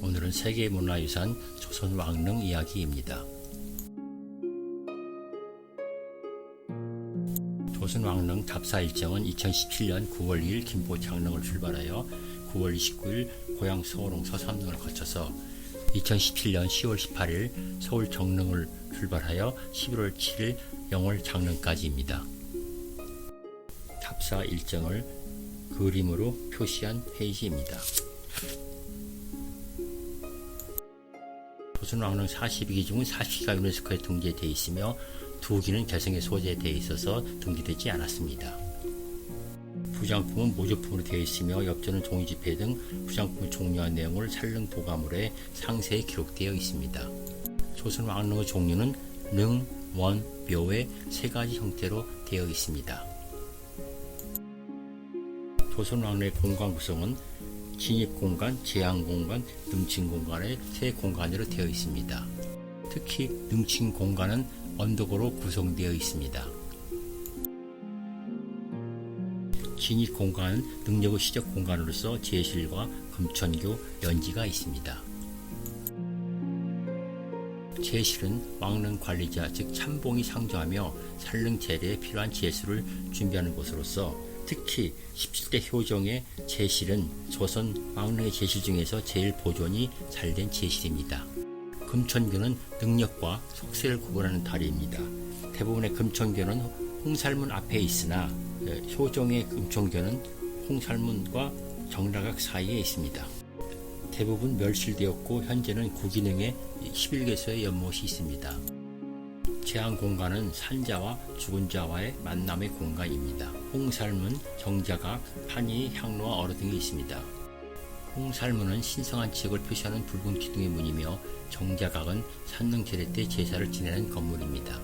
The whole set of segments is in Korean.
오늘은 세계문화유산 조선왕릉 이야기입니다. 조선왕릉 답사 일정은 2017년 9월 2일 김포 장릉을 출발하여 9월 29일 고향 서울릉 서삼릉을 거쳐서 2017년 10월 18일 서울 정릉을 출발하여 11월 7일 영월 장릉까지입니다. 답사 일정을 그림으로 표시한 페이지입니다. 조선왕릉 42기 중 40기가 유네스코에 등재되어 있으며 2기는 개성에 소재되어 있어서 등재되지 않았습니다. 부장품은 모조품으로 되어 있으며 엽전은 종이지폐 등 부장품을 종류한 내용을 산릉 도가물에 상세히 기록되어 있습니다. 조선왕릉의 종류는 릉, 원, 묘의 3가지 형태로 되어 있습니다. 조선왕릉의 공간 구성은 진입공간, 제한공간, 능침공간의 3공간으로 되어 있습니다. 특히 능침공간은 언덕으로 구성되어 있습니다. 진입공간은 능력의 시작 공간으로서 제실과 금천교, 연지가 있습니다. 제실은 왕릉 관리자 즉 참봉이 상주하며 산릉 제례에 필요한 제수를 준비하는 곳으로서 특히 17대 효정의 제실은 조선 왕릉의 제실 중에서 제일 보존이 잘된 제실입니다. 금천교는 능력과 속세를 구분하는 다리입니다. 대부분의 금천교는 홍살문 앞에 있으나 효정의 금천교는 홍살문과 정라각 사이에 있습니다. 대부분 멸실되었고 현재는 구기능에 11개소의 연못이 있습니다. 제한공간은 산자와 죽은 자와의 만남의 공간입니다. 홍살문, 정자각, 판이, 향로와 얼어 등이 있습니다. 홍살문은 신성한 지역을 표시하는 붉은 기둥의 문이며 정자각은 산릉 제례 때 제사를 지내는 건물입니다.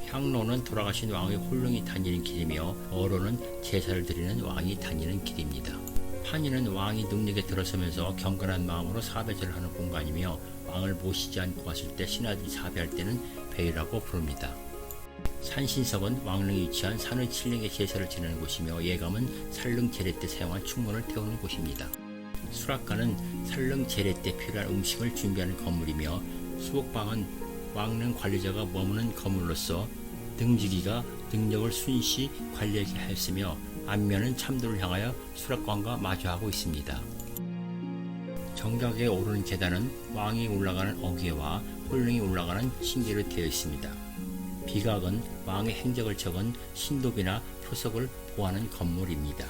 향로는 돌아가신 왕의 홀릉이 다니는 길이며 어로는 제사를 드리는 왕이 다니는 길입니다. 판이는 왕이 능력에 들어서면서 경건한 마음으로 사배절을 하는 공간이며 왕을 모시지 않고 왔을 때 신하들이 사배할 때는 배이라고 부릅니다. 산신석은 왕릉에 위치한 산의 칠릉에 제사를 지내는 곳이며 예감은 산릉 제례 때 사용한 충문을 태우는 곳입니다. 수락관은 산릉 제례 때 필요한 음식을 준비하는 건물이며 수옥방은 왕릉 관리자가 머무는 건물로서 능지기가 능력을 순시 관리하게 하였으며 앞면은 참도를 향하여 수락관과 마주하고 있습니다. 정각에 오르는 계단은 왕이 올라가는 어귀와 홀릉이 올라가는 신기로 되어 있습니다. 비각은 왕의 행적을 적은 신도비나 표석을 보호하는 건물입니다.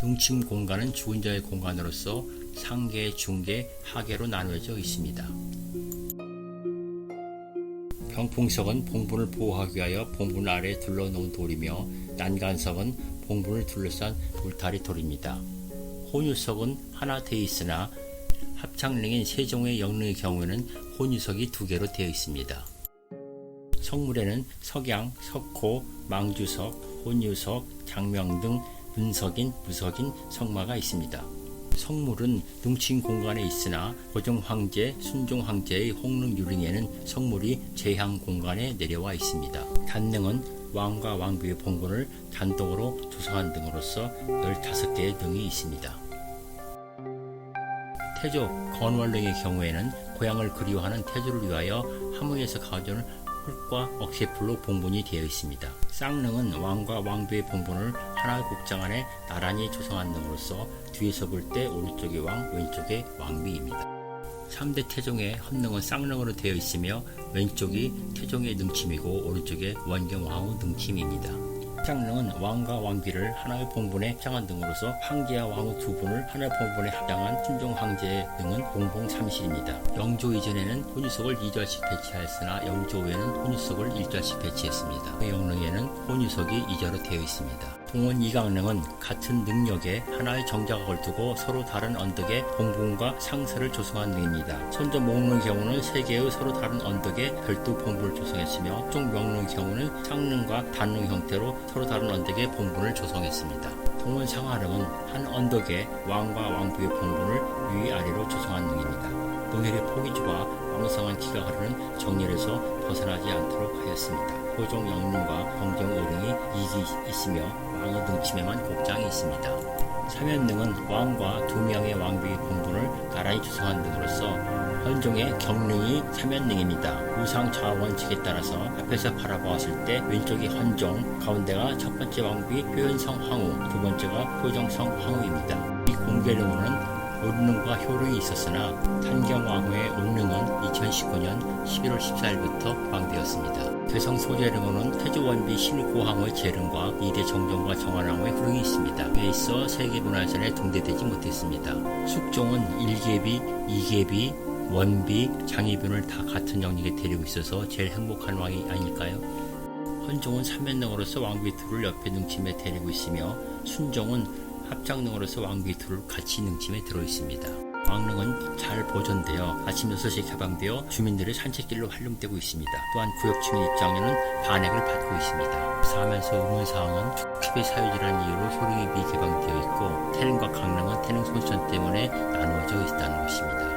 능침 공간은 죽은 자의 공간으로서 상계, 중계, 하계로 나누어져 있습니다. 병풍석은 봉분을 보호하기 위하여 봉분 아래에 둘러놓은 돌이며 난간석은 봉분을 둘러싼 울타리 돌입니다. 혼유석은 하나 되어 있으나 합창릉인 세종의 영릉의 경우에는 혼유석이 2개로 되어 있습니다. 성물에는 석양, 석호, 망주석, 혼유석, 장명 등 은석인, 무석인 석마가 있습니다. 성물은 능침 공간에 있으나 고종 황제, 순종 황제의 홍릉 유릉에는 성물이 제향 공간에 내려와 있습니다. 단능은 왕과 왕비의 봉분을 단독으로 조성한 등으로서 15개의 등이 있습니다. 태조 건월릉의 경우에는 고향을 그리워하는 태조를 위하여 함흥에서 가져온 흙과 억새풀로 봉분이 되어 있습니다. 쌍릉은 왕과 왕비의 봉분을 하나의 곡장 안에 나란히 조성한 등으로서 뒤에서 볼 때 오른쪽이 왕, 왼쪽이 왕비입니다. 3대 태종의 헌릉은 쌍릉으로 되어 있으며 왼쪽이 태종의 능침이고 오른쪽에 원경왕후 능침입니다. 합장릉은 왕과 왕비를 하나의 봉분에 합장한 등으로서 황제와 왕후 2분을 하나의 봉분에 합장한 순종 황제의 등은 봉봉 3실입니다. 영조 이전에는 혼유석을 2절씩 배치하였으나 영조 후에는 혼유석을 1절씩 배치했습니다. 영릉에는 혼유석이 2절로 되어 있습니다. 동원 이강릉은 같은 능력에 하나의 정자각을 두고 서로 다른 언덕에 봉분과 상서를 조성한 등입니다. 선조 목릉의 경우는 3개의 서로 다른 언덕에 별도 봉분을 조성했으며 합종 명릉의 경우는 쌍릉과 단릉 형태로 서로 다른 언덕에 봉분을 조성했습니다. 동원 상하릉은 한 언덕에 왕과 왕비의 봉분을 위아래로 조성한 등입니다. 노혈의 폭이 좁아 왕성한 기가 흐르는 정렬에서 벗어나지 않도록 하였습니다. 호종 영릉과 경정 의릉이 2기 있으며 왕의 능침에만 곡장이 있습니다. 삼연능은 왕과 2명의 왕비의 공분을 나란히 조성한 등으로서 헌종의 경릉이 삼연능입니다. 우상 좌원 측에 따라서 앞에서 바라보았을 때 왼쪽이 헌종, 가운데가 첫 번째 왕비 효연성 황후, 두 번째가 효정성 황후입니다. 이 공개릉으로는 오른릉과 효릉이 있었으나 탄경왕후의 오른릉은 2019년 11월 14일부터 망되었습니다. 괴성 소재릉으로는 태조원비 신고항후의 재릉과 2대 정정과 정환왕후의 후릉이 있습니다. 이에 있어 세계문화유산에 등재되지 못했습니다. 숙종은 1계비, 2계비, 원비, 장희빈을 다 같은 영역에 데리고 있어서 제일 행복한 왕이 아닐까요? 헌종은 삼연능으로서 왕비 둘을 옆에 능침에 데리고 있으며 순종은 합장능으로서 왕비 둘을 같이 능침에 들어있습니다. 왕릉은 잘 보존되어 아침 6시에 개방되어 주민들의 산책길로 활용되고 있습니다. 또한 구역 주민 입장료는 반액을 받고 있습니다. 사하면서 의문사항은 축축의 사유지라는 이유로 효릉이 미개방되어 있고 태릉과 강릉은 태릉 손천 때문에 나누어져 있다는 것입니다.